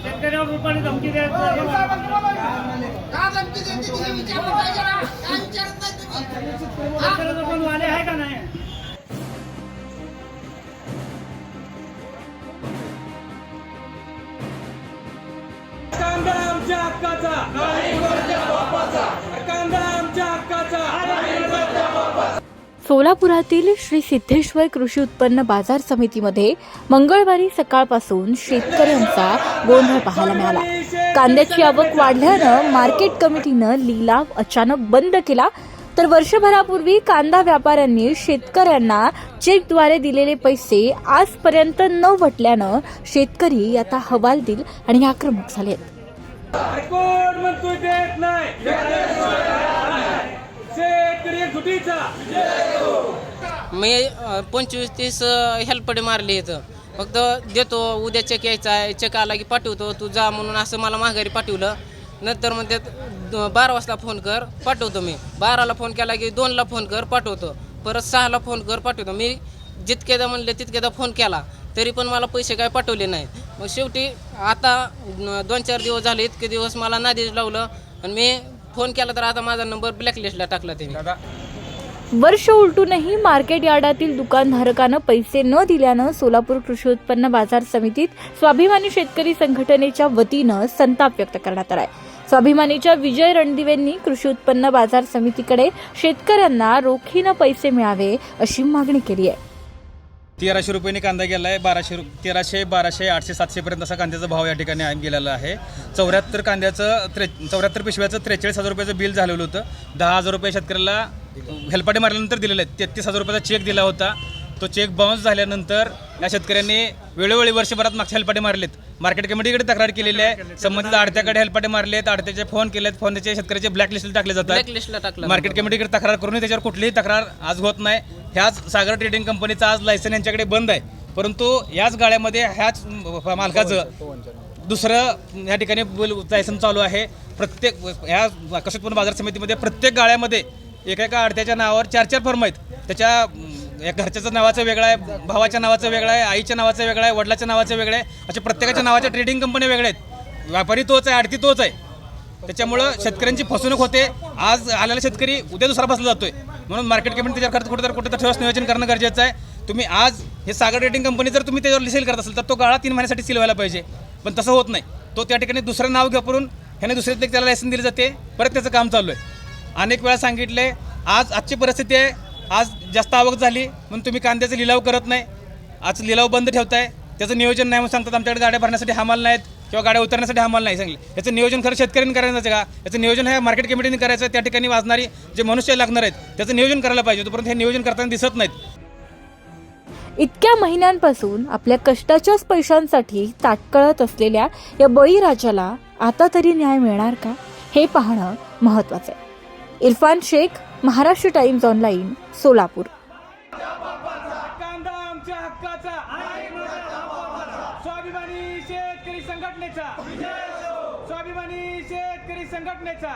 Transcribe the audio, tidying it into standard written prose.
शेतकऱ्यावर रुपयाने धमकी द्यायचं पण वाले आहे का नाही? कांदा आमच्या हक्काचा, कांदा आमच्या हक्काचा. सोलापुरातील श्री सिद्धेश्वर कृषी उत्पन्न बाजार समितीमध्ये मंगळवारी सकाळपासून शेतकऱ्यांचा गोंधळ पाहायला मिळाला. कांद्याची आवक वाढल्यानं मार्केट कमिटीनं लिलाव अचानक बंद केला, तर वर्षभरापूर्वी कांदा व्यापाऱ्यांनी शेतकऱ्यांना चेकद्वारे दिलेले पैसे आजपर्यंत न वटल्यानं शेतकरी आता हवालदिल आणि आक्रमक झालेत. कोण म्हणतोय देत नाही, शेतकरी सुटीचा. मी 25-30 हेल्पडे मारले इथं. फक्त देतो, उद्या चेक यायचा आहे, चेक आला की पाठवतो, तू जा म्हणून असं मला माघारी पाठवलं. नंतर मग त्यात 12 वाजता फोन कर, पाठवतो. मी 12ला फोन केला की 2ला फोन कर, पाठवतो. परत 6ला फोन कर, पाठवतो. मी जितकेदा म्हणले तितकेदा फोन केला, तरी पण मला पैसे काय पाठवले नाहीत. मग शेवटी आता 2-4 दिवस झाले, इतके दिवस मला नादीच लावलं आणि मी फोन केला तर आता माझा नंबर ब्लॅकलिस्टला टाकला त्यांनी. वर्ष उलटूनही मार्केट यार्डातील दुकानधारकांना पैसे न दिल्यानं सोलापूर कृषी उत्पन्न बाजार समितीत स्वाभिमानी शेतकरी संघटनेच्या वतीनं संताप व्यक्त करण्यात आलाय. स्वाभिमानीच्या विजय रणदिवेंनी कृषी उत्पन्न बाजार समितीकडे शेतकऱ्यांना रोखीनं पैसे मिळावे अशी मागणी केली आहे. 1300 रुपयांनी कांदा गेला आहे. 1300, 1200, 800, 700 पर्यंत असा कांद्याचा भाव या ठिकाणी गेलेला आहे. 74 कांद्याचं 74 पिशव्याचं 43,000 रुपयाचं बिल झालेलं होतं. 10,000 रुपये शेतकऱ्याला हेल्पाटे मारल्यानंतर दिलेले आहेत. 33,000 रुपयाचा चेक दिला होता. तो चेक बाउन्स झाल्यानंतर या शेतकऱ्यांनी वेळोवेळी वर्षभरात मागच्या हेल्पाटे मारलेत. मार्केट कमिटीकडे तक्रार केलेली आहे. संबंधित आडत्याकडे हेल्पाटे मारलेत, आडत्याचे फोन केलेत, फोनचे शेतकऱ्याचे ब्लॅकलिस्टला टाकले जातात. मार्केट कमिटीकडे तक्रार करूनही त्याच्यावर कुठलीही तक्रार आज होत नाही. ह्याच सागर ट्रेडिंग कंपनीचा आज लायसन यांच्याकडे बंद आहे. परंतु याच गाड्यामध्ये ह्याच मालकाचं दुसरं या ठिकाणी लायसन चालू आहे. प्रत्येक ह्या कृषी उत्पन्न बाजार समितीमध्ये प्रत्येक गाड्यामध्ये एका आडत्याच्या नावावर 4-4 फर्म आहेत. त्याच्या घरच्याचं नावाचं वेगळं आहे, भावाच्या नावाचं वेगळं आहे, आईच्या नावाचं वेगळं आहे, वडिलाच्या नावाचं वेगळं आहे. अशा प्रत्येकाच्या नावाच्या ट्रेडिंग कंपन्या वेगळ्या आहेत. व्यापारी तोच आहे, आडती तोच आहे. त्याच्यामुळं शेतकऱ्यांची फसवणूक होते. आज आलेला शेतकरी उद्या दुसरा बसला जातोय. म्हणून मार्केट कमिटी त्याच्यावर कुठेतरी ठोस नियोजन करणं गरजेचं आहे. तुम्ही आज हे सागर ट्रेडिंग कंपनी जर तुम्ही त्याच्यावर सेल करत असेल तर तो गाळा 3 महिन्यासाठी सील व्हायला पाहिजे. पण तसं होत नाही. तो त्या ठिकाणी दुसरं नाव घेऊन ह्याने दुसऱ्या त्याला लायसन दिले जाते. परत त्याचं काम चालू आहे. अनेक वेळा सांगितले. आजची परिस्थिती आहे, आज जास्त आवक झाली म्हणून तुम्ही कांद्याचा लिलाव करत नाही. आज लिलाव बंद ठेवताय. त्याचं नियोजन नाही म्हणून सांगतात. आमच्याकडे गाड्या भरण्यासाठी हमाल नाहीत किंवा गाड्या उतरण्यासाठी हमाल नाही सांगले. याचं नियोजन खरं शेतकऱ्यांनी करायचं का? याचं नियोजन हे मार्केट कमिटीने करायचं. त्या ठिकाणी वाजणारी जे मनुष्य लागणार आहेत त्याचं नियोजन करायला पाहिजे. तोपर्यंत हे नियोजन करताना दिसत नाहीत. इतक्या महिन्यांपासून आपल्या कष्टाच्याच पैशांसाठी ताटकळत असलेल्या या बळीराजाला आता तरी न्याय मिळणार का, हे पाहणं महत्त्वाचं आहे. Irfan Shaikh, Maharashtra Times online, Solapur. कांदा आमच्या हक्काचा, स्वाभिमानी शेतकरी संघटनेचा, स्वाभिमानी शेतकरी संघटनेचा.